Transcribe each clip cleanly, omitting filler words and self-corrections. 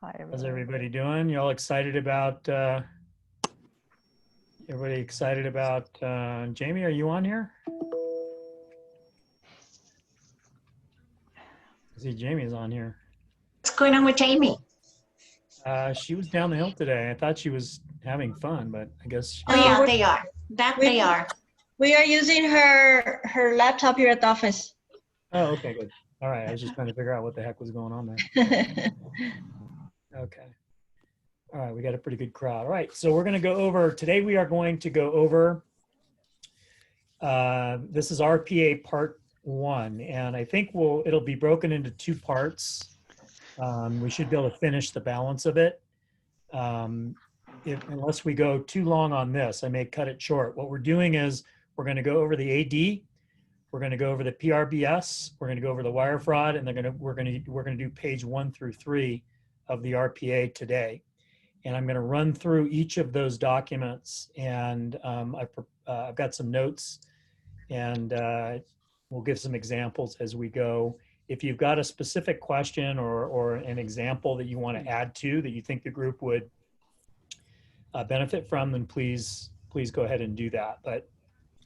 Hi, everybody. How's everybody doing? You all excited about, Jamie, are you on here? I see Jamie's on here. What's going on with Jamie? She was down the hill today. I thought she was having fun, but I guess. Oh yeah, they are. They are. We are using her laptop here at the office. Oh, okay, good. All right, I was just trying to figure out what the heck was going on there. Okay. All right, we got a pretty good crowd. All right, so we're going to go over, today we are going to go over, this is RPA part 1, and I think it'll be broken into 2 parts. We should be able to finish the balance of it. Unless we go too long on this, I may cut it short. What we're doing is we're going to go over the AD, we're going to go over the PRBS, we're going to go over the wire fraud, and we're going to do page 1 through 3 of the RPA today. And I'm going to run through each of those documents, and I've got some notes, and we'll give some examples as we go. If you've got a specific question or an example that you want to add to that you think the group would benefit from, then please go ahead and do that. But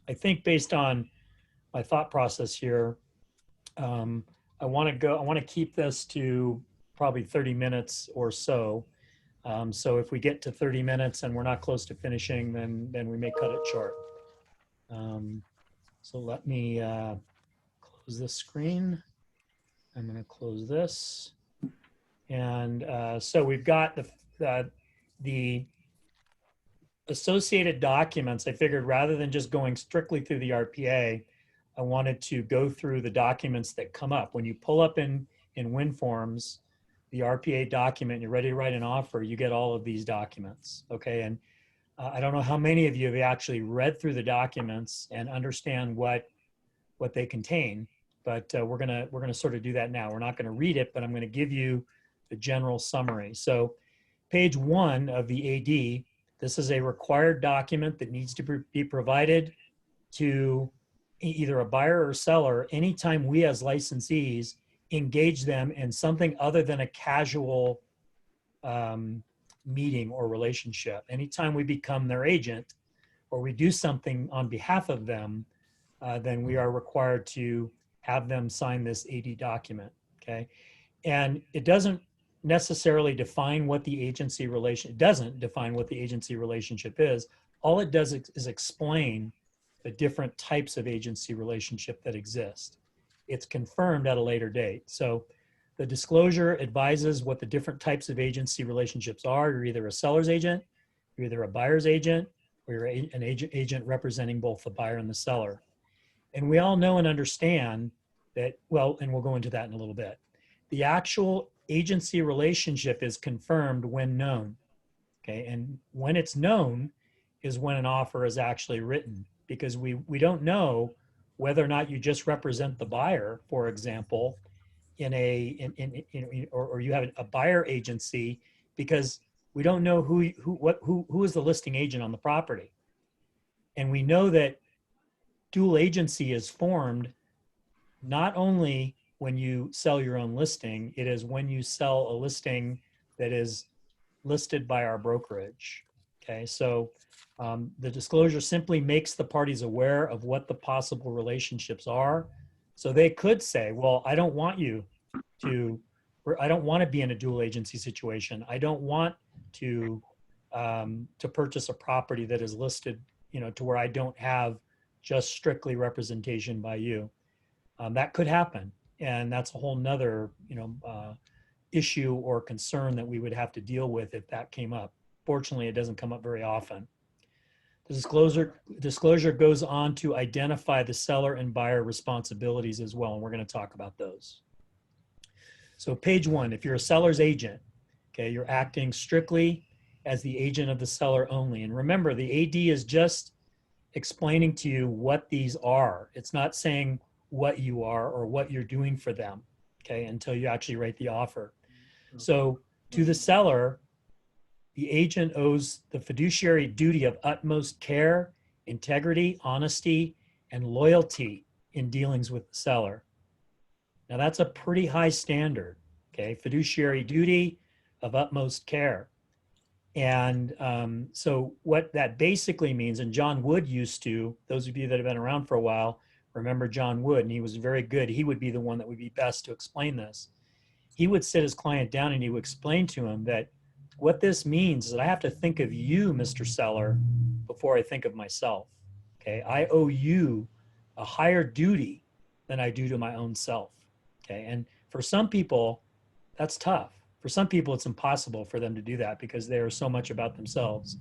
I think based on my thought process here, I want to keep this to probably 30 minutes or so. So if we get to 30 minutes and we're not close to finishing, then we may cut it short. So let me close this screen. I'm going to close this. And so we've got the associated documents. I figured rather than just going strictly through the RPA, I wanted to go through the documents that come up. When you pull up in WinForms, the RPA document, you're ready to write an offer, you get all of these documents, okay? And I don't know how many of you have actually read through the documents and understand what they contain, but we're gonna sort of do that now. We're not gonna read it, but I'm gonna give you the general summary. So page 1 of the AD, this is a required document that needs to be provided to either a buyer or seller anytime we as licensees engage them in something other than a casual meeting or relationship. Anytime we become their agent or we do something on behalf of them, then we are required to have them sign this AD document, okay? And it doesn't necessarily define what the agency relation, it doesn't define what the agency relationship is. All it does is explain the different types of agency relationship that exist. It's confirmed at a later date. So the disclosure advises what the different types of agency relationships are. You're either a seller's agent, you're either a buyer's agent, or you're an agent representing both the buyer and the seller. And we all know and understand that, well, and we'll go into that in a little bit. The actual agency relationship is confirmed when known, okay? And when it's known is when an offer is actually written, because we don't know whether or not you just represent the buyer, for example, or you have a buyer agency, because we don't know who is the listing agent on the property. And we know that dual agency is formed not only when you sell your own listing, it is when you sell a listing that is listed by our brokerage. Okay, so the disclosure simply makes the parties aware of what the possible relationships are. So they could say, well, I don't want you to, or I don't want to be in a dual agency situation. I don't want to purchase a property that is listed, to where I don't have just strictly representation by you. That could happen. And that's a whole nother, issue or concern that we would have to deal with if that came up. Fortunately, it doesn't come up very often. The disclosure goes on to identify the seller and buyer responsibilities as well, and we're going to talk about those. So page 1, if you're a seller's agent, okay, you're acting strictly as the agent of the seller only. And remember, the AD is just explaining to you what these are. It's not saying what you are or what you're doing for them, okay, until you actually write the offer. So to the seller, the agent owes the fiduciary duty of utmost care, integrity, honesty, and loyalty in dealings with the seller. Now that's a pretty high standard, okay? Fiduciary duty, of utmost care. And so what that basically means, and John Wood used to, those of you that have been around for a while, remember John Wood, and he was very good. He would be the one that would be best to explain this. He would sit his client down and he would explain to him that what this means is that I have to think of you, Mr. Seller, before I think of myself. Okay, I owe you a higher duty than I do to my own self. Okay, and for some people, that's tough. For some people, it's impossible for them to do that because they are so much about themselves.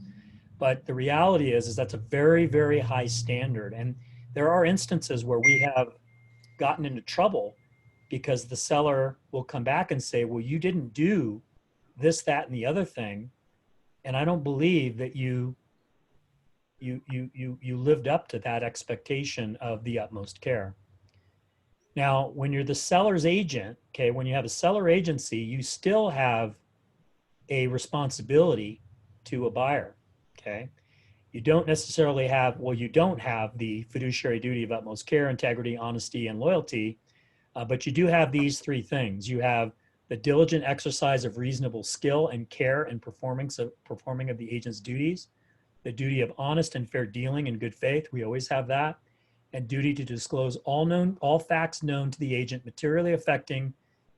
But the reality is that's a very, very high standard. And there are instances where we have gotten into trouble because the seller will come back and say, well, you didn't do this, that, and the other thing. And I don't believe that you lived up to that expectation of the utmost care. Now, when you're the seller's agent, okay, when you have a seller agency, you still have a responsibility to a buyer, okay? You don't necessarily have, well, you don't have the fiduciary duty of utmost care, integrity, honesty, and loyalty, but you do have these three things. You have the diligent exercise of reasonable skill and care and performing of the agent's duties, the duty of honest and fair dealing in good faith, we always have that, and duty to disclose all facts known to the agent materially affecting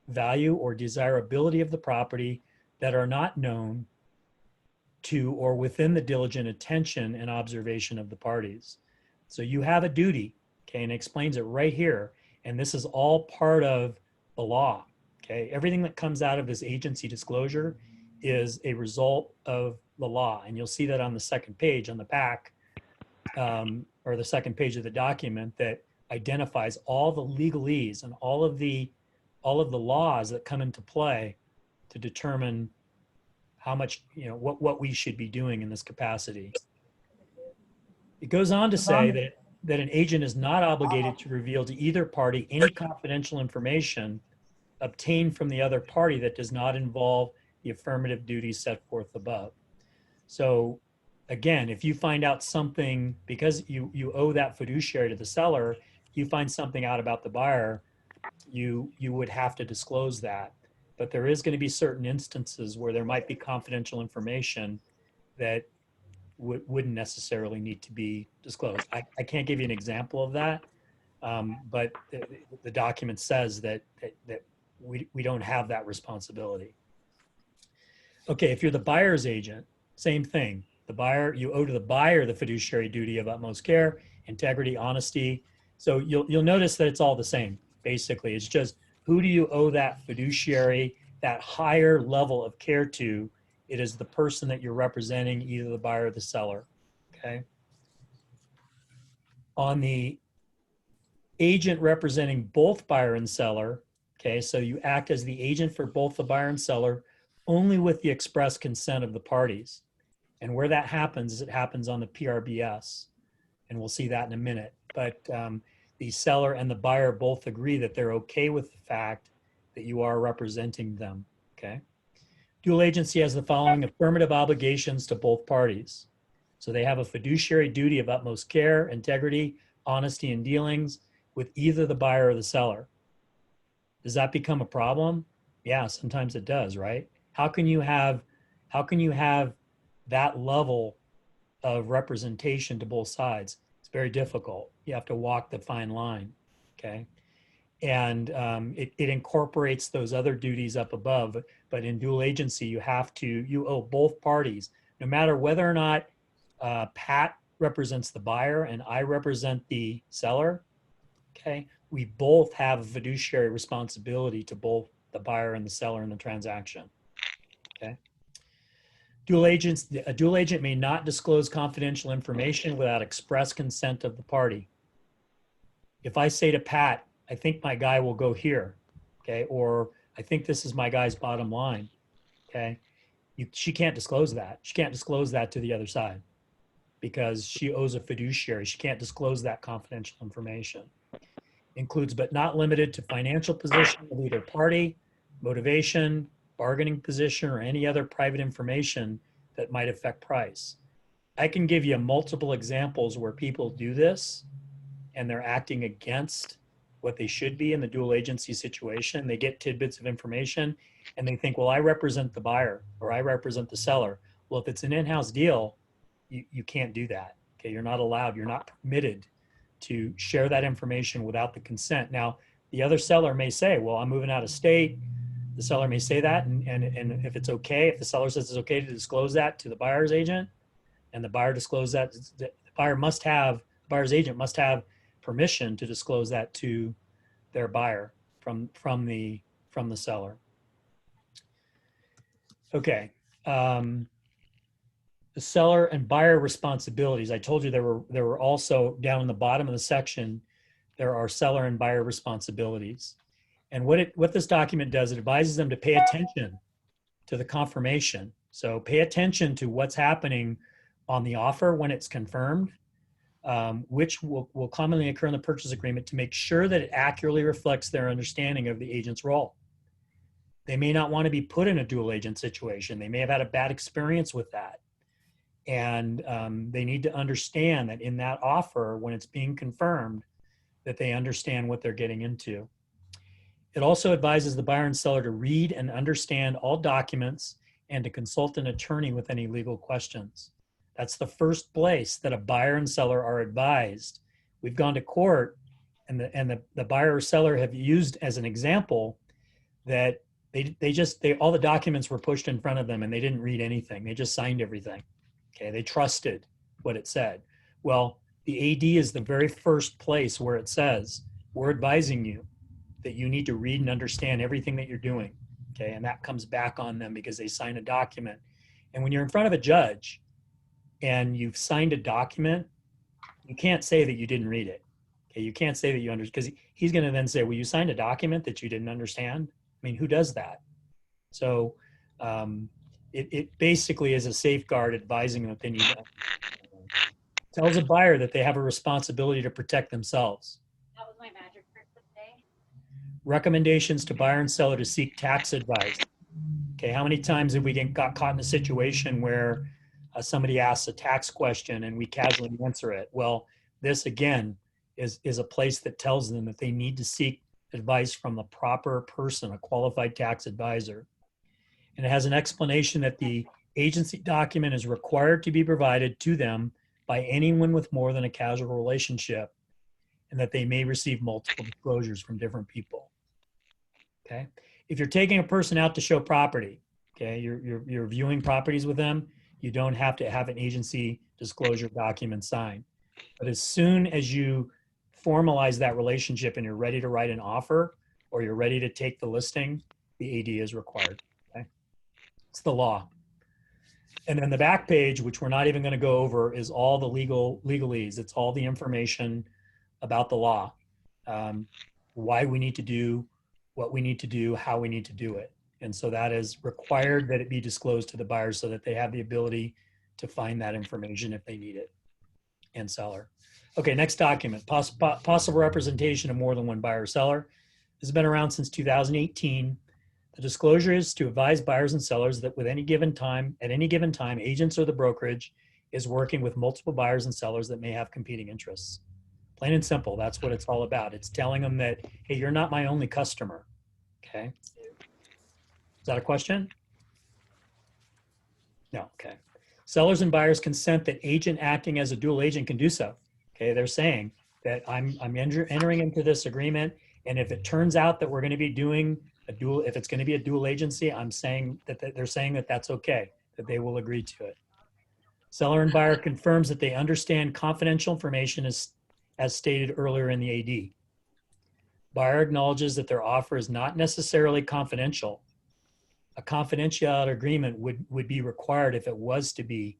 value or desirability of the property that are not known to or within the diligent attention and observation of the parties. So you have a duty, okay, and it explains it right here. And this is all part of the law, okay? Everything that comes out of this agency disclosure is a result of the law. And you'll see that on the second page on the back, or the second page of the document that identifies all the legalese and all of the laws that come into play to determine how much, what we should be doing in this capacity. It goes on to say that an agent is not obligated to reveal to either party any confidential information obtained from the other party that does not involve the affirmative duties set forth above. So again, if you find out something, because you owe that fiduciary to the seller, you find something out about the buyer, you would have to disclose that. But there is going to be certain instances where there might be confidential information that wouldn't necessarily need to be disclosed. I can't give you an example of that, but the document says that we don't have that responsibility. Okay, if you're the buyer's agent, same thing. The buyer, you owe to the buyer the fiduciary duty of utmost care, integrity, honesty. So you'll notice that it's all the same. Basically, it's just who do you owe that fiduciary, that higher level of care to? It is the person that you're representing, either the buyer or the seller. Okay. On the agent representing both buyer and seller, okay, so you act as the agent for both the buyer and seller only with the express consent of the parties. And where that happens is it happens on the PRBS. And we'll see that in a minute. But the seller and the buyer both agree that they're okay with the fact that you are representing them, okay? Dual agency has the following affirmative obligations to both parties. So they have a fiduciary duty of utmost care, integrity, honesty in dealings with either the buyer or the seller. Does that become a problem? Yeah, sometimes it does, right? How can you have that level of representation to both sides? It's very difficult. You have to walk the fine line, okay? And it incorporates those other duties up above, but in dual agency, you owe both parties, no matter whether or not Pat represents the buyer and I represent the seller, okay? We both have a fiduciary responsibility to both the buyer and the seller in the transaction, okay? A dual agent may not disclose confidential information without express consent of the party. If I say to Pat, I think my guy will go here, okay? Or I think this is my guy's bottom line, okay? She can't disclose that. She can't disclose that to the other side because she owes a fiduciary. She can't disclose that confidential information. Includes but not limited to financial position of either party, motivation, bargaining position, or any other private information that might affect price. I can give you multiple examples where people do this and they're acting against what they should be in the dual agency situation. They get tidbits of information and they think, well, I represent the buyer or I represent the seller. Well, if it's an in-house deal, you can't do that. Okay, you're not allowed, you're not permitted to share that information without the consent. Now, the other seller may say, well, I'm moving out of state. The seller may say that, and if it's okay, if the seller says it's okay to disclose that to the buyer's agent, and the buyer disclose that, the buyer's agent must have permission to disclose that to their buyer from the seller. Okay. The seller and buyer responsibilities. I told you there were also down in the bottom of the section, there are seller and buyer responsibilities. And what this document does, it advises them to pay attention to the confirmation. So pay attention to what's happening on the offer when it's confirmed, which will commonly occur in the purchase agreement, to make sure that it accurately reflects their understanding of the agent's role. They may not want to be put in a dual agent situation. They may have had a bad experience with that. And they need to understand that in that offer, when it's being confirmed, that they understand what they're getting into. It also advises the buyer and seller to read and understand all documents and to consult an attorney with any legal questions. That's the first place that a buyer and seller are advised. We've gone to court and the buyer or seller have used as an example that all the documents were pushed in front of them and they didn't read anything. They just signed everything. Okay, they trusted what it said. Well, the AD is the very first place where it says, we're advising you that you need to read and understand everything that you're doing. Okay, and that comes back on them because they sign a document. And when you're in front of a judge and you've signed a document, you can't say that you didn't read it. Okay, you can't say that you understand, because he's going to then say, well, you signed a document that you didn't understand. I mean, who does that? So it basically is a safeguard advising them that they need to. Tells a buyer that they have a responsibility to protect themselves. That was my magic trick for today. Recommendations to buyer and seller to seek tax advice. Okay, how many times have we got caught in a situation where somebody asks a tax question and we casually answer it? Well, this again is a place that tells them that they need to seek advice from the proper person, a qualified tax advisor. And it has an explanation that the agency document is required to be provided to them by anyone with more than a casual relationship, and that they may receive multiple disclosures from different people. Okay. If you're taking a person out to show property, okay, you're viewing properties with them, you don't have to have an agency disclosure document signed. But as soon as you formalize that relationship and you're ready to write an offer or you're ready to take the listing, the AD is required. Okay. It's the law. And then the back page, which we're not even going to go over, is all the legalese. It's all the information about the law, why we need to do what we need to do, how we need to do it. And so that is required that it be disclosed to the buyer so that they have the ability to find that information if they need it, and seller. Okay, next document, possible representation of more than one buyer or seller. This has been around since 2018. The disclosure is to advise buyers and sellers that at any given time, agents or the brokerage is working with multiple buyers and sellers that may have competing interests. Plain and simple, that's what it's all about. It's telling them that, hey, you're not my only customer, okay? Is that a question? No, okay. Sellers and buyers consent that agent acting as a dual agent can do so. Okay, they're saying that I'm entering into this agreement, and if it turns out that we're going to be doing if it's going to be a dual agency, I'm saying that they're saying that that's okay, that they will agree to it. Seller and buyer confirms that they understand confidential information as stated earlier in the AD. Buyer acknowledges that their offer is not necessarily confidential. A confidentiality agreement would be required if it was to be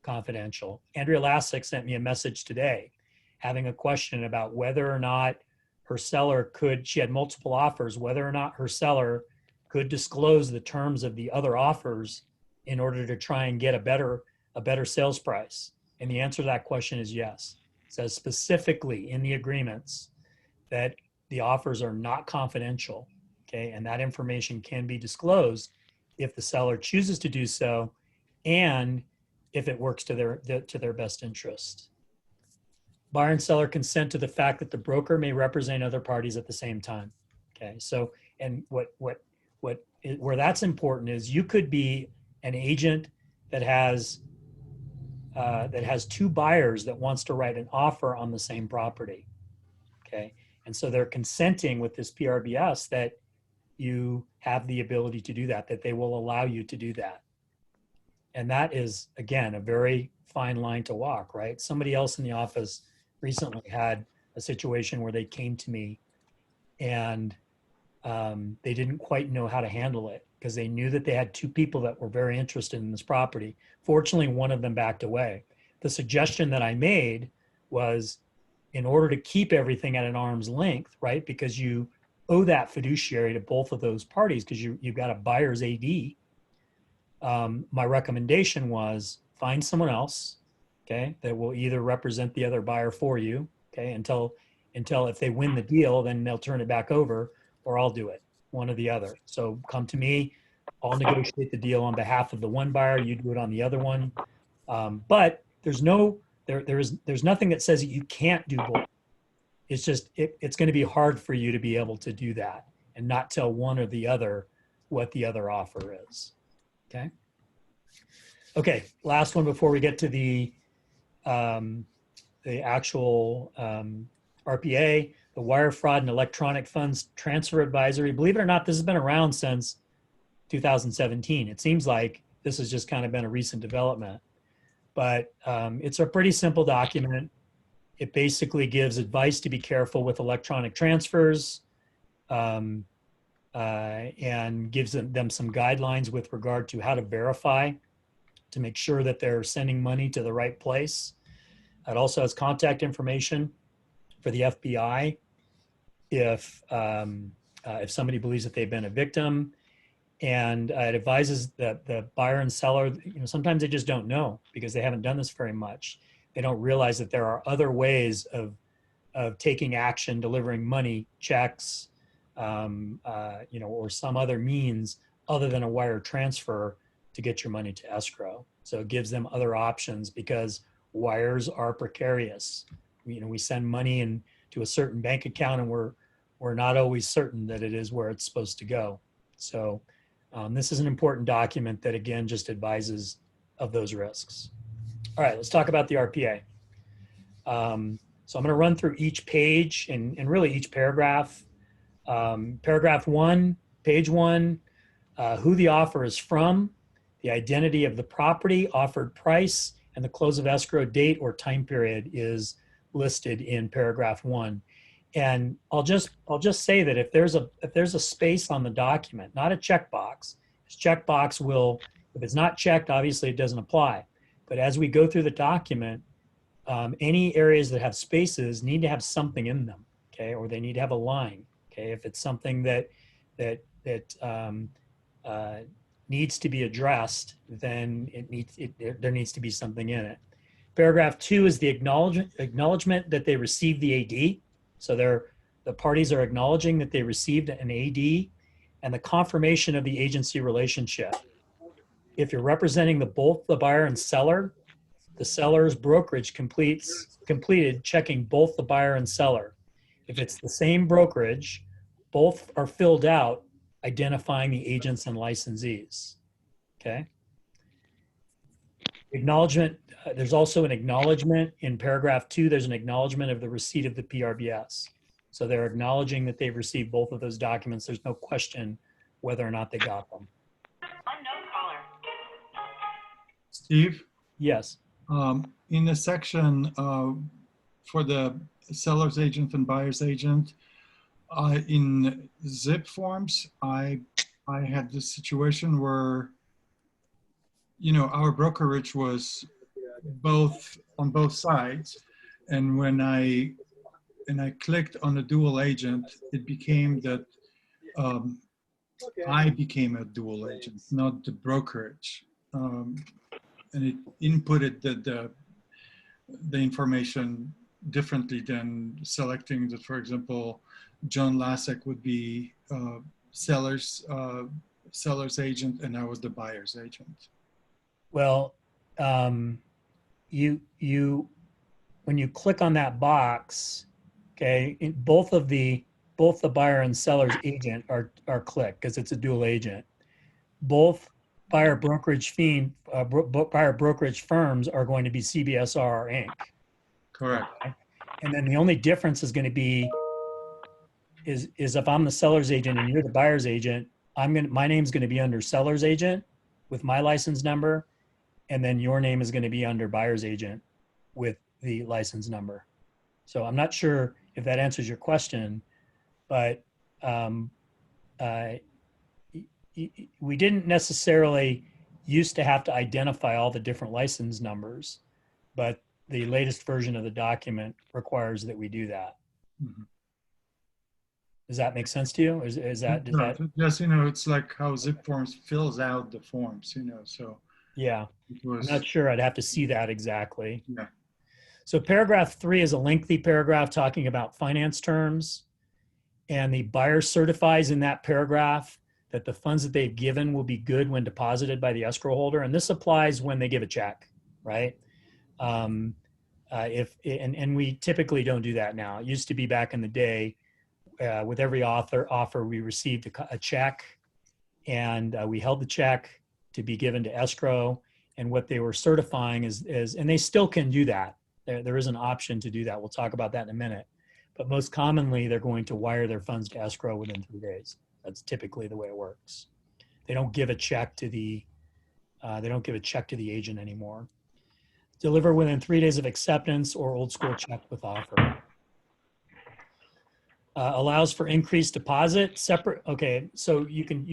confidential. Andrea Lassick sent me a message today having a question about whether or not her seller she had multiple offers, whether or not her seller could disclose the terms of the other offers in order to try and get a better sales price. And the answer to that question is yes. It says specifically in the agreements that the offers are not confidential, okay? And that information can be disclosed if the seller chooses to do so and if it works to their best interest. buyer and seller consent to the fact that the broker may represent other parties at the same time. Okay, so, and where that's important is you could be an agent that has two buyers that wants to write an offer on the same property. Okay, and so they're consenting with this PRBS that you have the ability to do that, that they will allow you to do that. And that is, again, a very fine line to walk, right? Somebody else in the office recently had a situation where they came to me and they didn't quite know how to handle it because they knew that they had two people that were very interested in this property. Fortunately, one of them backed away. The suggestion that I made was, in order to keep everything at an arm's length, right? Because you owe that fiduciary to both of those parties because you've got a buyer's AD. My recommendation was find someone else, okay, that will either represent the other buyer for you, okay, until if they win the deal, then they'll turn it back over, or I'll do it, one or the other. So come to me, I'll negotiate the deal on behalf of the one buyer, you do it on the other one. But there's nothing that says that you can't do both. It's just, it's going to be hard for you to be able to do that and not tell one or the other what the other offer is. Okay. Okay. Last one before we get to the actual RPA, the Wire Fraud and Electronic Funds Transfer Advisory. Believe it or not, this has been around since 2017. It seems like this has just kind of been a recent development, but it's a pretty simple document. It basically gives advice to be careful with electronic transfers and gives them some guidelines with regard to how to verify to make sure that they're sending money to the right place. It also has contact information for the FBI if somebody believes that they've been a victim, and it advises the buyer and seller. Sometimes they just don't know because they haven't done this very much. They don't realize that there are other ways of taking action, delivering money, checks, or some other means other than a wire transfer to get your money to escrow. So it gives them other options because wires are precarious. We send money into a certain bank account and we're not always certain that it is where it's supposed to go. So this is an important document that, again, just advises of those risks. All right, let's talk about the RPA. So I'm going to run through each page and really each paragraph. Paragraph 1, page 1, who the offer is from, the identity of the property, offered price, and the close of escrow date or time period is listed in paragraph 1. And I'll just say that if there's a space on the document, not a checkbox, this checkbox will, if it's not checked, obviously it doesn't apply. But as we go through the document, any areas that have spaces need to have something in them, okay, or they need to have a line, okay. If it's something that needs to be addressed, then there needs to be something in it. Paragraph 2 is the acknowledgement that they received the AD. So the parties are acknowledging that they received an AD, and the confirmation of the agency relationship. If you're representing both the buyer and seller, the seller's brokerage completed checking both the buyer and seller. If it's the same brokerage, both are filled out identifying the agents and licensees. Okay. Acknowledgement, there's also an acknowledgement in paragraph 2, there's an acknowledgement of the receipt of the PRBS. So they're acknowledging that they've received both of those documents. There's no question whether or not they got them. Unknown caller. Steve, Yes. in the section for the seller's agent and buyer's agent, in zip forms, I had this situation where, our brokerage was on both sides, and when I clicked on the dual agent, it became that I became a dual agent, not the brokerage. And it inputted the information differently than selecting that, for example, John Lasek would be seller's agent and I was the buyer's agent. Well, when you click on that box, okay, both the buyer and seller's agent are clicked because it's a dual agent. Both buyer brokerage firms are going to be CBSR Inc. Correct. Okay? And then the only difference is going to be is if I'm the seller's agent and you're the buyer's agent, my name's going to be under seller's agent with my license number, and then your name is going to be under buyer's agent with the license number. So I'm not sure if that answers your question, but we didn't necessarily used to have to identify all the different license numbers, but the latest version of the document requires that we do that. Mhm. Does that make sense to you? Does that? Yes, you know, it's like how Zip Forms fills out the forms, you know, so. Yeah, It was, I'm not sure. I'd have to see that exactly. yeah. So paragraph 3 is a lengthy paragraph talking about finance terms, and the buyer certifies in that paragraph that the funds that they've given will be good when deposited by the escrow holder. And this applies when they give a check, right? And we typically don't do that now. It used to be back in the day, with every offer, we received a check, and we held the check to be given to escrow. And what they were certifying is and they still can do that. There is an option to do that. We'll talk about that in a minute. But most commonly, they're going to wire their funds to escrow within 3 days. That's typically the way it works. They don't give a check to the agent anymore. Deliver within 3 days of acceptance or old school check with offer. Allows for increased deposit separate. Okay, so you can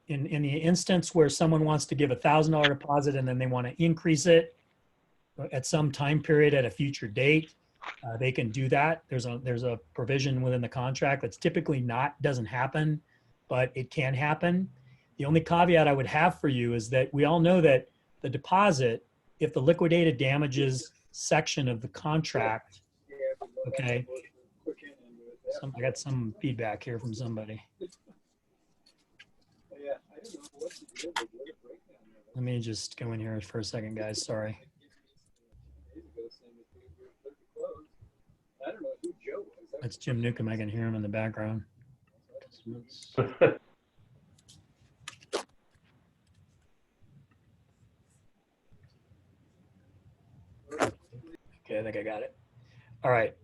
in the instance where someone wants to give $1,000 deposit and then they want to increase it at some time period at a future date, they can do that. There's a provision within the contract that's typically doesn't happen, but it can happen. The only caveat I would have for you is that we all know that the deposit, if the liquidated damages section of the contract, okay. I got some feedback here from somebody. Let me just go in here for a second, guys. Sorry. That's Jim Newcomb. I can hear him in the background. Okay, I think I got it. All right.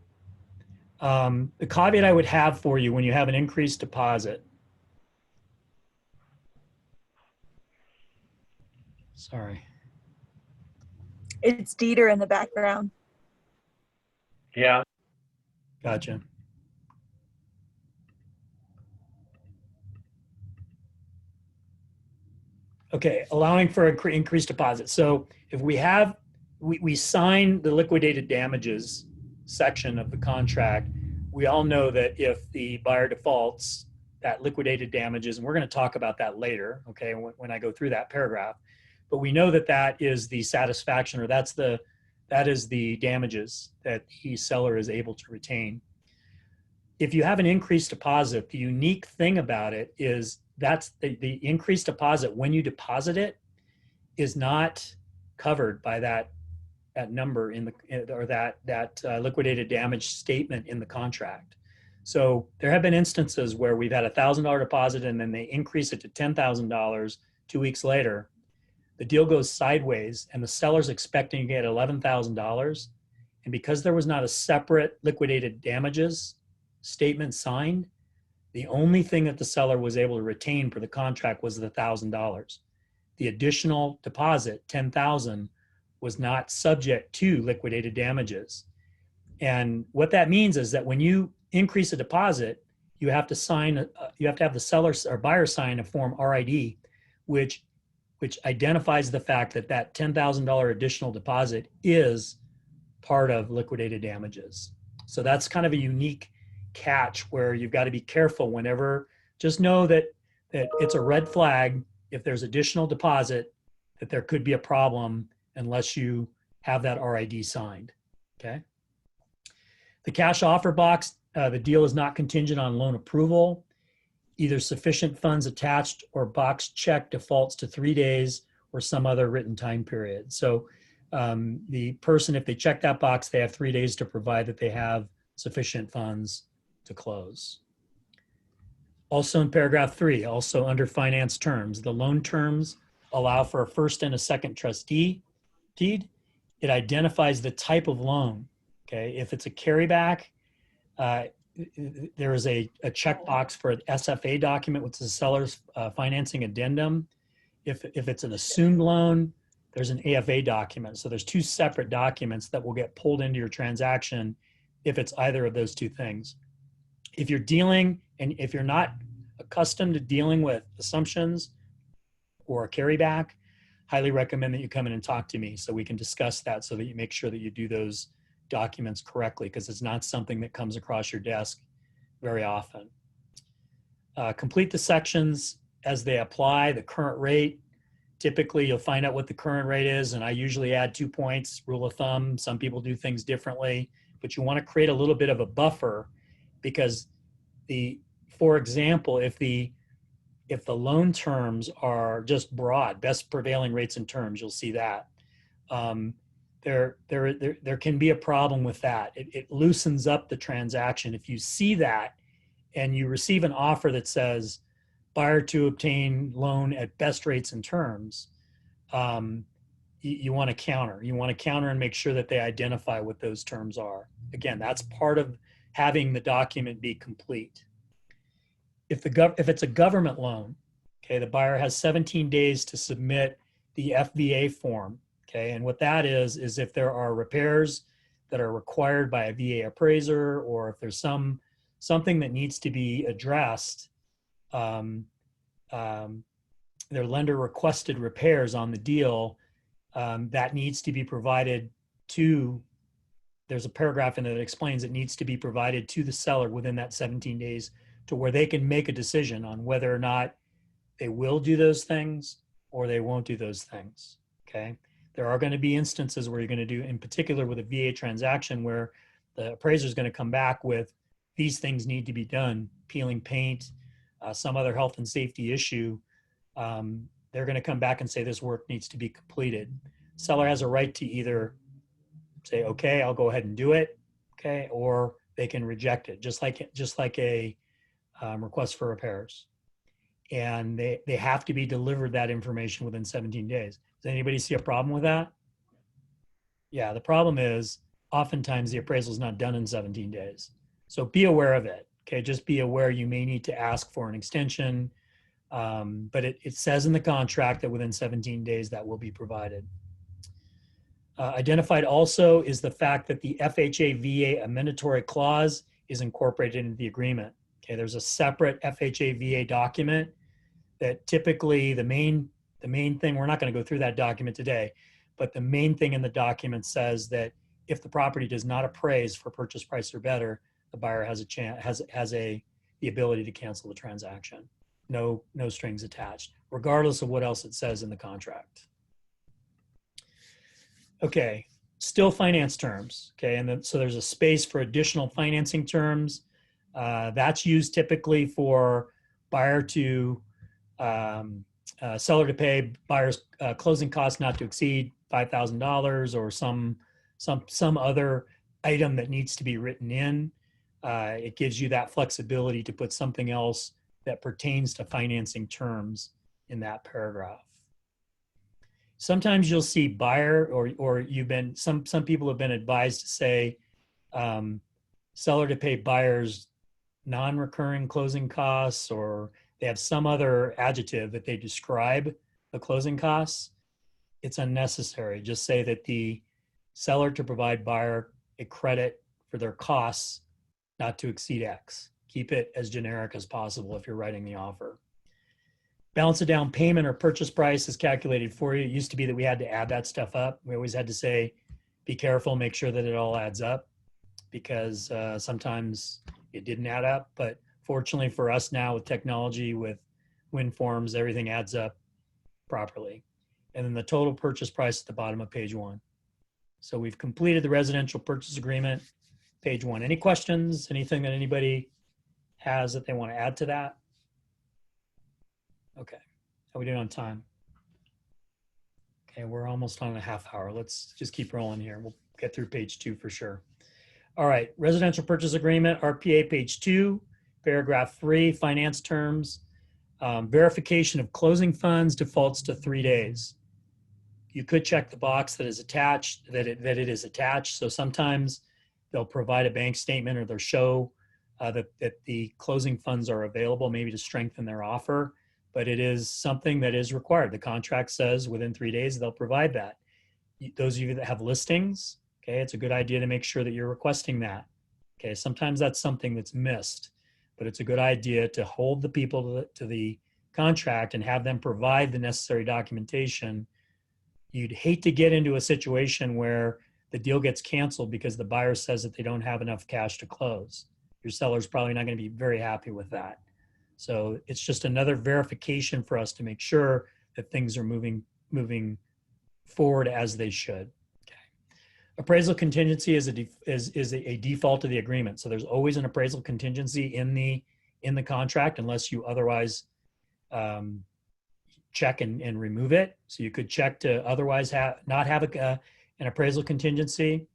The caveat I would have for you when you have an increased deposit. Sorry. It's Dieter in the background. Yeah. Gotcha. Okay, allowing for increased deposit. So if we sign the liquidated damages section of the contract, we all know that if the buyer defaults, that liquidated damages, and we're going to talk about that later, okay, when I go through that paragraph, but we know that that is the satisfaction, or that is the damages that the seller is able to retain. If you have an increased deposit, the unique thing about it is that's the increased deposit when you deposit it is not covered by that number in the or that liquidated damage statement in the contract. So there have been instances where we've had $1,000 deposit and then they increase it to $10,000 2 weeks later. The deal goes sideways and the seller's expecting to get $11,000. And because there was not a separate liquidated damages statement signed, the only thing that the seller was able to retain for the contract was the $1,000. The additional deposit, $10,000, was not subject to liquidated damages. And what that means is that when you increase a deposit, you have to have the seller or buyer sign a form RID, which identifies the fact that that $10,000 additional deposit is part of liquidated damages. So that's kind of a unique catch where you've got to be careful whenever. Just know that it's a red flag if there's additional deposit, that there could be a problem unless you have that RID signed, okay? The cash offer box, the deal is not contingent on loan approval. Either sufficient funds attached or box check defaults to 3 days or some other written time period. So The person, if they check that box, they have 3 days to provide that they have sufficient funds to close. Also in paragraph 3, also under finance terms, the loan terms allow for a first and a second trustee deed. It identifies the type of loan. Okay, if it's a carryback, there is a checkbox for an SFA document, which is a seller's financing addendum. If it's an assumed loan, there's an AFA document. So there's 2 separate documents that will get pulled into your transaction if it's either of those 2 things. If you're dealing, and if you're not accustomed to dealing with assumptions or a carryback, highly recommend that you come in and talk to me so we can discuss that, so that you make sure that you do those documents correctly, because it's not something that comes across your desk very often. Complete the sections as they apply. The current rate, typically you'll find out what the current rate is, and I usually add 2 points, rule of thumb. Some people do things differently, but you want to create a little bit of a buffer, because for example, if the loan terms are just broad, best prevailing rates and terms, you'll see that. There can be a problem with that. It loosens up the transaction. If you see that and you receive an offer that says buyer to obtain loan at best rates and terms, you want to counter. You want to counter and make sure that they identify what those terms are. Again, that's part of having the document be complete. If it's a government loan, okay, the buyer has 17 days to submit the FVA form. Okay, and what that is if there are repairs that are required by a VA appraiser, or if there's something that needs to be addressed, their lender requested repairs on the deal, that needs to be provided to, there's a paragraph in it that explains it needs to be provided to the seller within that 17 days, to where they can make a decision on whether or not they will do those things or they won't do those things. Okay. There are going to be instances where you're going to do, in particular with a VA transaction, where the appraiser is going to come back with these things need to be done, peeling paint, some other health and safety issue. They're going to come back and say this work needs to be completed. Seller has a right to either say, okay, I'll go ahead and do it, okay, or they can reject it, just like a request for repairs. And they have to be delivered that information within 17 days. Does anybody see a problem with that? Yeah, the problem is oftentimes the appraisal is not done in 17 days. So be aware of it. Okay, just be aware you may need to ask for an extension, but it says in the contract that within 17 days that will be provided. Identified also is the fact that the FHA VA amendatory clause is incorporated into the agreement. Okay, there's a separate FHA VA document that typically the main thing, we're not going to go through that document today, but the main thing in the document says that if the property does not appraise for purchase price or better, the buyer has the ability to cancel the transaction. No strings attached, regardless of what else it says in the contract. Okay, still finance terms. Okay, and then so there's a space for additional financing terms. That's used typically for buyer to seller to pay buyer's closing costs not to exceed $5,000, or some other item that needs to be written in. It gives you that flexibility to put something else that pertains to financing terms in that paragraph. Sometimes you'll see buyer, or you've been, some people have been advised to say seller to pay buyer's non-recurring closing costs, or they have some other adjective that they describe the closing costs. It's unnecessary. Just say that the seller to provide buyer a credit for their costs not to exceed X. Keep it as generic as possible if you're writing the offer. Balance of down payment or purchase price is calculated for you. It used to be that we had to add that stuff up. We always had to say, be careful, make sure that it all adds up, because sometimes it didn't add up. But fortunately for us now with technology, with WinForms, everything adds up properly. And then the total purchase price at the bottom of page 1. So we've completed the residential purchase agreement, page 1. Any questions? Anything that anybody has that they want to add to that? Okay. How are we doing on time? Okay, we're almost on a half hour. Let's just keep rolling here. We'll get through page 2 for sure. All right, residential purchase agreement, RPA, page 2, paragraph 3, finance terms. Verification of closing funds defaults to 3 days. You could check the box that is attached, that it is attached. So sometimes they'll provide a bank statement or they'll show that the closing funds are available, maybe to strengthen their offer, but it is something that is required. The contract says within 3 days they'll provide that. Those of you that have listings, okay, it's a good idea to make sure that you're requesting that. Okay, sometimes that's something that's missed, but it's a good idea to hold the people to the contract and have them provide the necessary documentation. You'd hate to get into a situation where the deal gets canceled because the buyer says that they don't have enough cash to close. Your seller's probably not going to be very happy with that. So it's just another verification for us to make sure that things are moving forward as they should. Okay. Appraisal contingency is a default of the agreement. So there's always an appraisal contingency in the contract unless you otherwise check and remove it. So you could check to otherwise not have an appraisal contingency.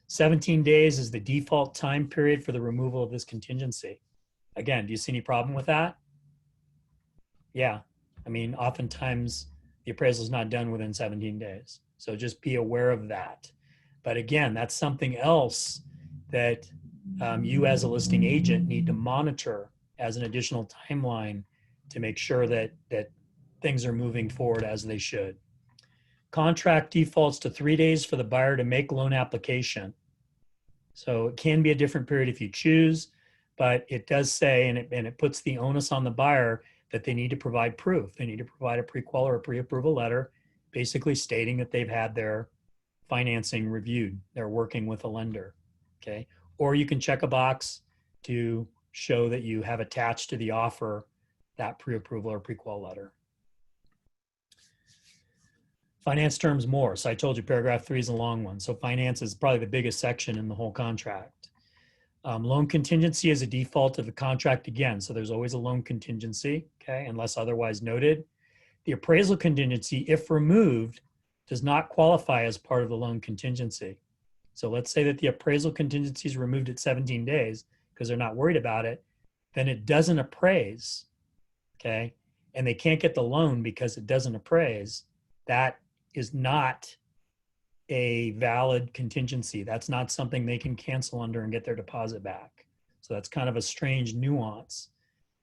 17 days is the default time period for the removal of this contingency. Again, do you see any problem with that? Yeah. I mean, oftentimes the appraisal is not done within 17 days. So just be aware of that. But again, that's something else that you as a listing agent need to monitor as an additional timeline to make sure that things are moving forward as they should. Contract defaults to 3 days for the buyer to make loan application. So it can be a different period if you choose, but it does say, and it puts the onus on the buyer that they need to provide proof. They need to provide a pre-qual or a pre-approval letter, basically stating that they've had their financing reviewed. They're working with a lender, okay? Or you can check a box to show that you have attached to the offer that pre-approval or pre-qual letter. Finance terms more. So I told you paragraph 3 is a long one. So finance is probably the biggest section in the whole contract. Loan contingency is a default of the contract again. So there's always a loan contingency, okay, unless otherwise noted. The appraisal contingency, if removed, does not qualify as part of the loan contingency. So let's say that the appraisal contingency is removed at 17 days because they're not worried about it, then it doesn't appraise, okay, and they can't get the loan because it doesn't appraise. That is not a valid contingency. That's not something they can cancel under and get their deposit back. So that's kind of a strange nuance,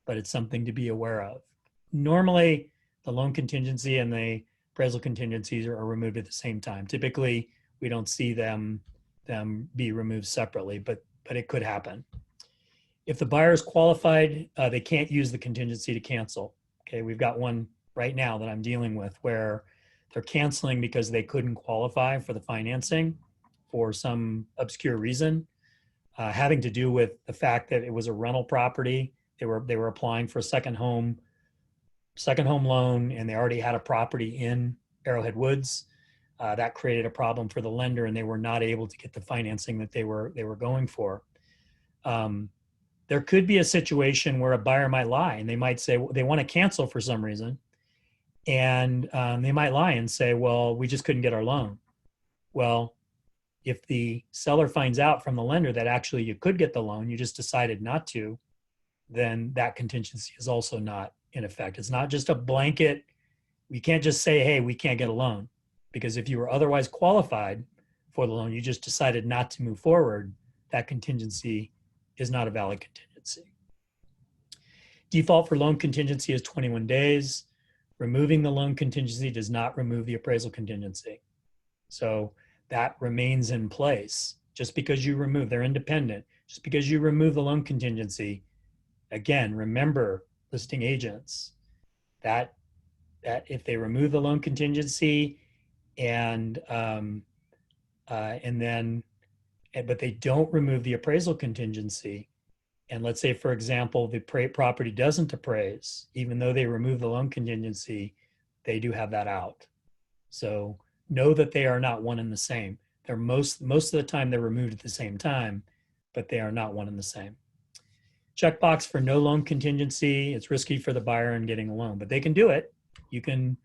but it's something to be aware of. Normally, the loan contingency and the appraisal contingencies are removed at the same time. Typically, we don't see them be removed separately, but it could happen. If the buyer is qualified, they can't use the contingency to cancel. Okay, we've got one right now that I'm dealing with where they're canceling because they couldn't qualify for the financing for some obscure reason, having to do with the fact that it was a rental property. They were applying for a second home loan, and they already had a property in Arrowhead Woods. That created a problem for the lender, and they were not able to get the financing that they were going for. There could be a situation where a buyer might lie, and they might say they want to cancel for some reason. And they might lie and say, well, we just couldn't get our loan. Well, if the seller finds out from the lender that actually you could get the loan, you just decided not to, then that contingency is also not in effect. It's not just a blanket. You can't just say, hey, we can't get a loan. Because if you were otherwise qualified for the loan, you just decided not to move forward, that contingency is not a valid contingency. Default for loan contingency is 21 days. Removing the loan contingency does not remove the appraisal contingency. So that remains in place. Just because you remove, they're independent. Just because you remove the loan contingency, again, remember, listing agents, that if they remove the loan contingency but they don't remove the appraisal contingency, and let's say, for example, the property doesn't appraise, even though they remove the loan contingency, they do have that out. So know that they are not one and the same. They're most of the time they're removed at the same time, but they are not one and the same. Checkbox for no loan contingency. It's risky for the buyer in getting a loan, but they can do it. You can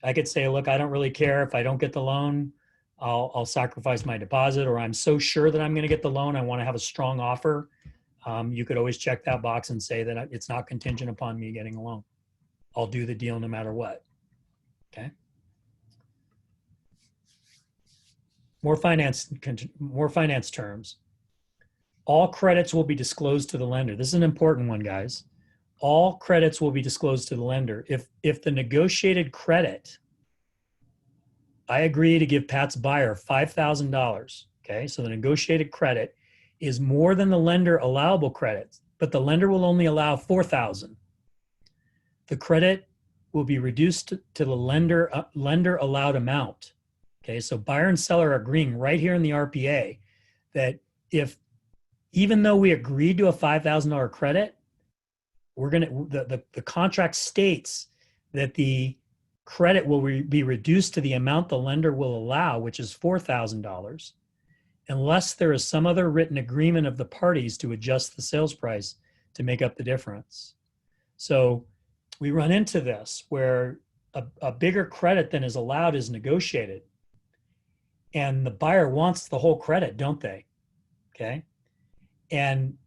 I could say, look, I don't really care if I don't get the loan. I'll sacrifice my deposit, or I'm so sure that I'm going to get the loan, I want to have a strong offer. You could always check that box and say that it's not contingent upon me getting a loan. I'll do the deal no matter what. Okay. More finance terms. All credits will be disclosed to the lender. This is an important one, guys. All credits will be disclosed to the lender. If the negotiated credit, I agree to give Pat's buyer $5,000. Okay, so the negotiated credit is more than the lender allowable credits, but the lender will only allow $4,000. The credit will be reduced to the lender allowed amount. Okay, so buyer and seller are agreeing right here in the RPA that even though we agreed to a $5,000 credit, the contract states that the credit will be reduced to the amount the lender will allow, which is $4,000, unless there is some other written agreement of the parties to adjust the sales price to make up the difference. So we run into this where a bigger credit than is allowed is negotiated, and the buyer wants the whole credit, don't they? Okay. And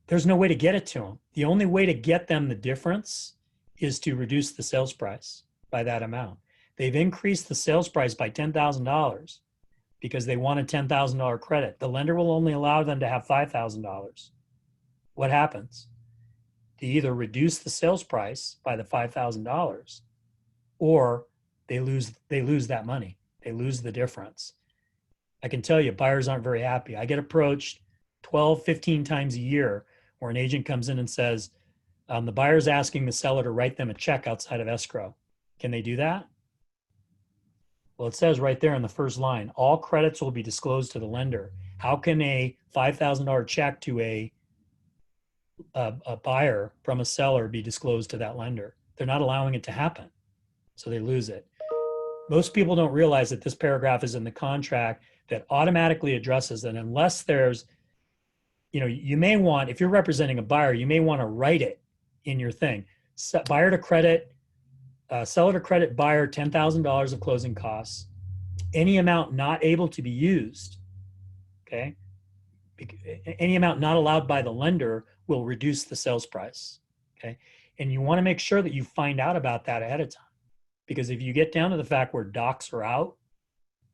there's no way to get it to them. The only way to get them the difference is to reduce the sales price by that amount. They've increased the sales price by $10,000 because they want a $10,000 credit. The lender will only allow them to have $5,000. What happens? They either reduce the sales price by the $5,000, or they lose that money. They lose the difference. I can tell you, buyers aren't very happy. I get approached 12, 15 times a year where an agent comes in and says, the buyer's asking the seller to write them a check outside of escrow. Can they do that? Well, it says right there in the first line, all credits will be disclosed to the lender. How can a $5,000 check to a buyer from a seller be disclosed to that lender? They're not allowing it to happen, so they lose it. Most people don't realize that this paragraph is in the contract that automatically addresses that unless there's, you may want, if you're representing a buyer, you may want to write it in your thing. Buyer to credit, seller to credit buyer $10,000 of closing costs. Any amount not able to be used, okay? Any amount not allowed by the lender will reduce the sales price, okay? And you want to make sure that you find out about that ahead of time, because if you get down to the fact where docs are out,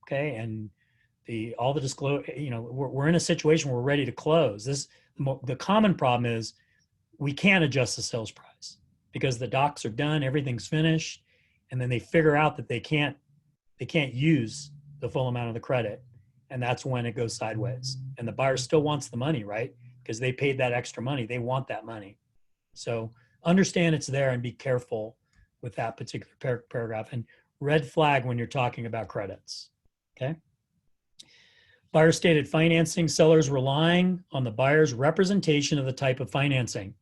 okay, and all the disclosure, we're in a situation where we're ready to close. The common problem is we can't adjust the sales price because the docs are done, everything's finished, and then they figure out that they can't use the full amount of the credit, and that's when it goes sideways. And the buyer still wants the money, right? Because they paid that extra money, they want that money. So understand it's there and be careful with that particular paragraph, and red flag when you're talking about credits, okay? Buyer stated financing, sellers relying on the buyer's representation of the type of financing.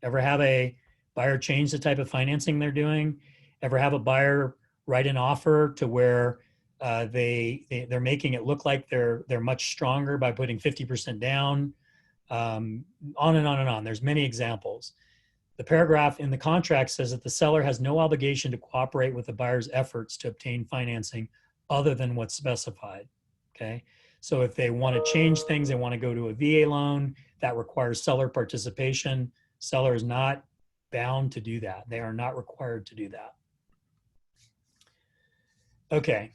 Ever have a buyer change the type of financing they're doing? Ever have a buyer write an offer to where they're making it look like they're much stronger by putting 50% down? On and on and on. There's many examples. The paragraph in the contract says that the seller has no obligation to cooperate with the buyer's efforts to obtain financing other than what's specified, okay? So if they want to change things, they want to go to a VA loan, that requires seller participation. Seller is not bound to do that. They are not required to do that. Okay,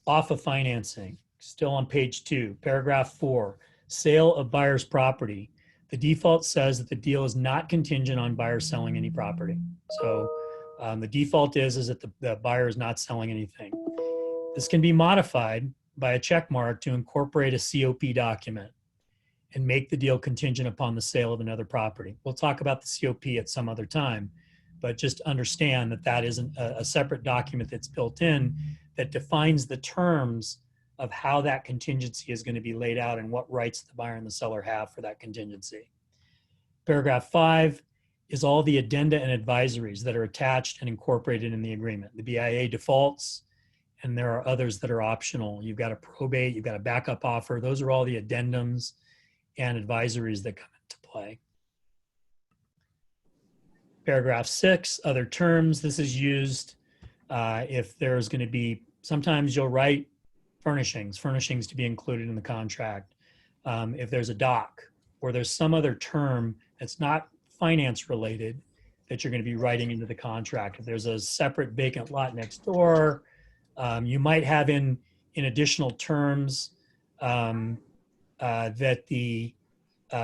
off of financing, still on page 2, paragraph 4, sale of buyer's property. The default says that the deal is not contingent on buyer selling any property. So the default is that the buyer is not selling anything. This can be modified by a check mark to incorporate a COP document and make the deal contingent upon the sale of another property. We'll talk about the COP at some other time, but just understand that that isn't a separate document that's built in that defines the terms of how that contingency is going to be laid out and what rights the buyer and the seller have for that contingency. Paragraph 5 is all the addenda and advisories that are attached and incorporated in the agreement. The BIA defaults, and there are others that are optional. You've got a probate, you've got a backup offer. Those are all the addendums and advisories that come into play. Paragraph 6, other terms. This is used If there's going to be, sometimes you'll write furnishings to be included in the contract. If there's a dock or there's some other term that's not finance related that you're going to be writing into the contract. If there's a separate vacant lot next door, you might have in additional terms that the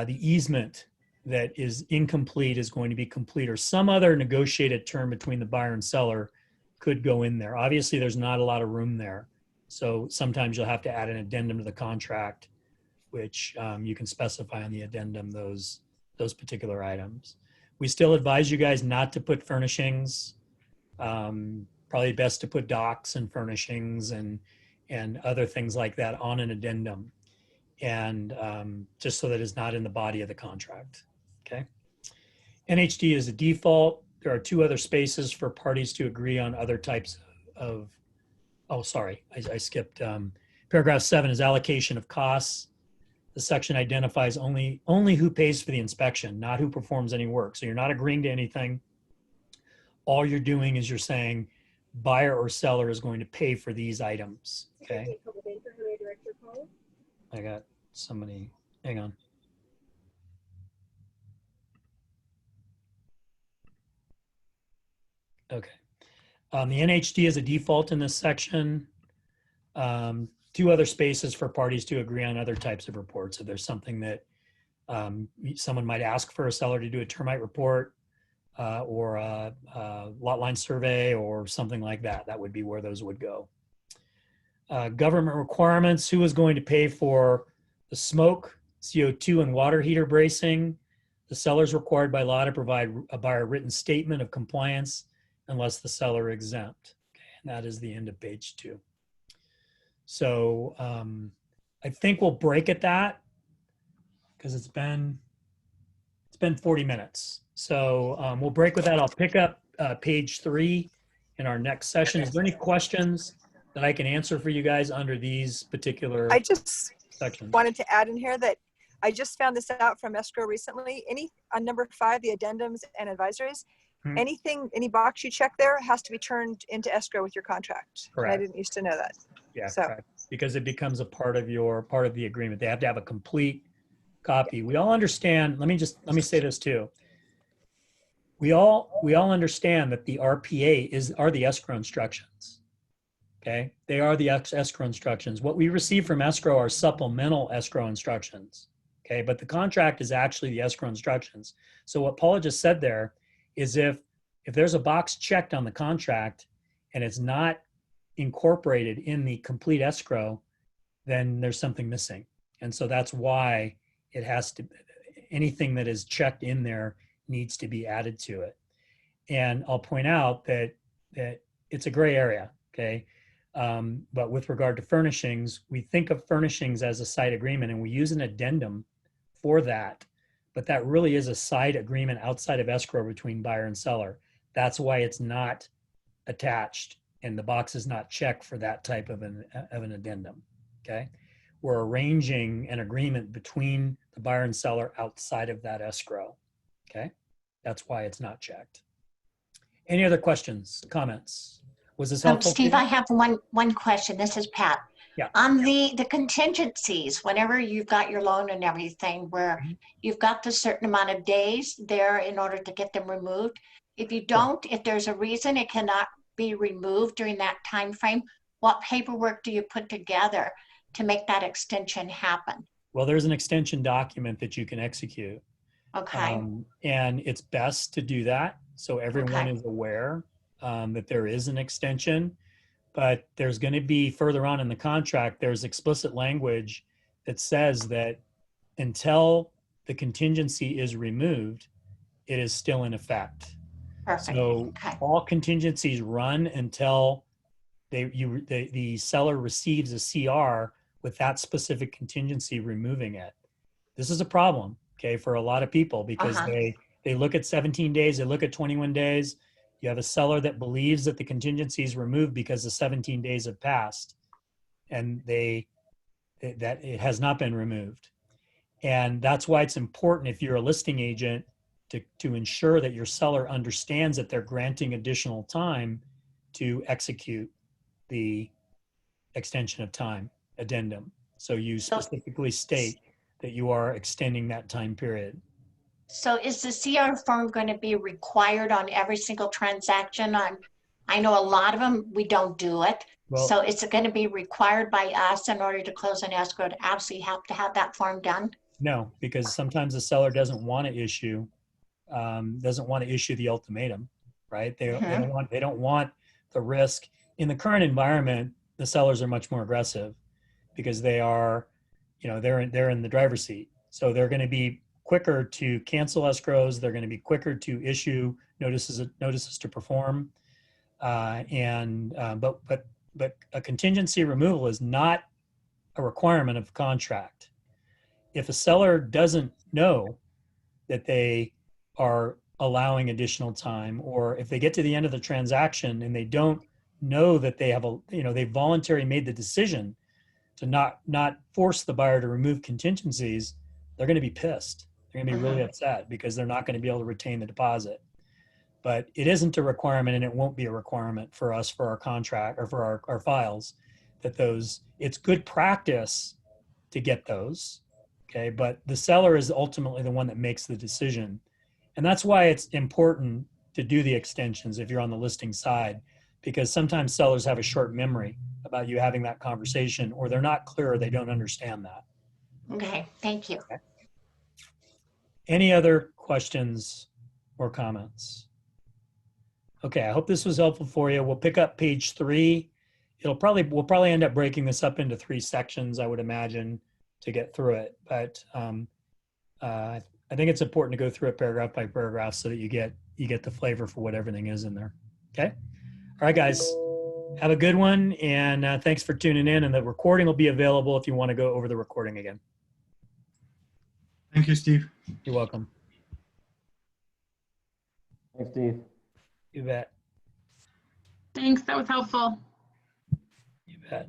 easement that is incomplete is going to be complete, or some other negotiated term between the buyer and seller could go in there. Obviously, there's not a lot of room there. So sometimes you'll have to add an addendum to the contract, which you can specify on the addendum those particular items. We still advise you guys not to put furnishings. Probably best to put docks and furnishings and other things like that on an addendum, and just so that it's not in the body of the contract. Okay. NHD is a default. There are 2 other spaces for parties to agree on other types of, oh, sorry, I skipped. Paragraph 7 is allocation of costs. The section identifies only who pays for the inspection, not who performs any work. So you're not agreeing to anything. All you're doing is you're saying buyer or seller is going to pay for these items. Okay. I got somebody, hang on. Okay. The NHD is a default in this section. 2 other spaces for parties to agree on other types of reports. If there's something that someone might ask for a seller to do a termite report or a lot line survey or something like that, that would be where those would go. Government requirements, who is going to pay for the smoke, CO2, and water heater bracing? The seller is required by law to provide a buyer written statement of compliance unless the seller exempt. Okay, and that is the end of page 2. So I think we'll break at that because it's been 40 minutes. So we'll break with that. I'll pick up page 3 in our next session. Is there any questions that I can answer for you guys under these particular I just sections? wanted to add in here that I just found this out from escrow recently. On number 5, the addendums and advisories, any box you check there has to be turned into escrow with your contract. Correct. And I didn't used to know that. Yeah, So. correct. Because it becomes a part of the agreement. They have to have a complete copy. We all understand. Let me say this too. We all understand that the RPA are the escrow instructions. Okay, they are the escrow instructions. What we receive from escrow are supplemental escrow instructions. Okay, but the contract is actually the escrow instructions. So what Paula just said there is if there's a box checked on the contract and it's not incorporated in the complete escrow, then there's something missing. And so that's why it has to, anything that is checked in there needs to be added to it. And I'll point out that it's a gray area, okay? But with regard to furnishings, we think of furnishings as a side agreement and we use an addendum for that. But that really is a side agreement outside of escrow between buyer and seller. That's why it's not attached and the box is not checked for that type of an addendum, okay? We're arranging an agreement between the buyer and seller outside of that escrow, okay? That's why it's not checked. Any other questions, comments? Was this helpful? Steve, I have one question. This is Pat. Yeah. On the contingencies, whenever you've got your loan and everything, where you've got the certain amount of days there in order to get them removed. If you don't, if there's a reason it cannot be removed during that time frame, what paperwork do you put together to make that extension happen? Well, there's an extension document that you can execute. Okay. And it's best to do that so everyone is aware that there is an extension. But there's going to be further on in the contract, there's explicit language that says that until the contingency is removed, it is still in effect. Perfect. So all contingencies run until the seller receives a CR with that specific contingency removing it. This is a problem, okay, for a lot of people because they look at 17 days, they look at 21 days. You have a seller that believes that the contingency is removed because the 17 days have passed and that it has not been removed. And that's why it's important if you're a listing agent to ensure that your seller understands that they're granting additional time to execute the extension of time addendum. So you specifically state that you are extending that time period. So is the CR form going to be required on every single transaction? I know a lot of them, we don't do it. Well, So is it going to be required by us in order to close an escrow to absolutely have to have that form done? no, because sometimes the seller doesn't want to issue the ultimatum, right? They don't want the risk. In the current environment, the sellers are much more aggressive because they are, they're in the driver's seat. So they're going to be quicker to cancel escrows. They're going to be quicker to issue notices to perform. But a contingency removal is not a requirement of the contract. If a seller doesn't know that they are allowing additional time, or if they get to the end of the transaction and they don't know that they have they voluntarily made the decision to not force the buyer to remove contingencies, they're going to be pissed. They're going to be really upset because they're not going to be able to retain the deposit. But it isn't a requirement, and it won't be a requirement for us for our contract or for our files it's good practice to get those. Okay. But the seller is ultimately the one that makes the decision. And that's why it's important to do the extensions if you're on the listing side, because sometimes sellers have a short memory about you having that conversation, or they're not clear, or they don't understand that. Okay, thank you. Okay. Any other questions or comments? Okay, I hope this was helpful for you. We'll pick up page 3. We'll probably end up breaking this up into 3 sections, I would imagine, to get through it. But I think it's important to go through it paragraph by paragraph so that you get the flavor for what everything is in there. Okay. All right, guys. Have a good one, and thanks for tuning in. And the recording will be available if you want to go over the recording again. Thank you, Steve. You're welcome. Thanks, Steve. You bet. Thanks, that was helpful. You bet.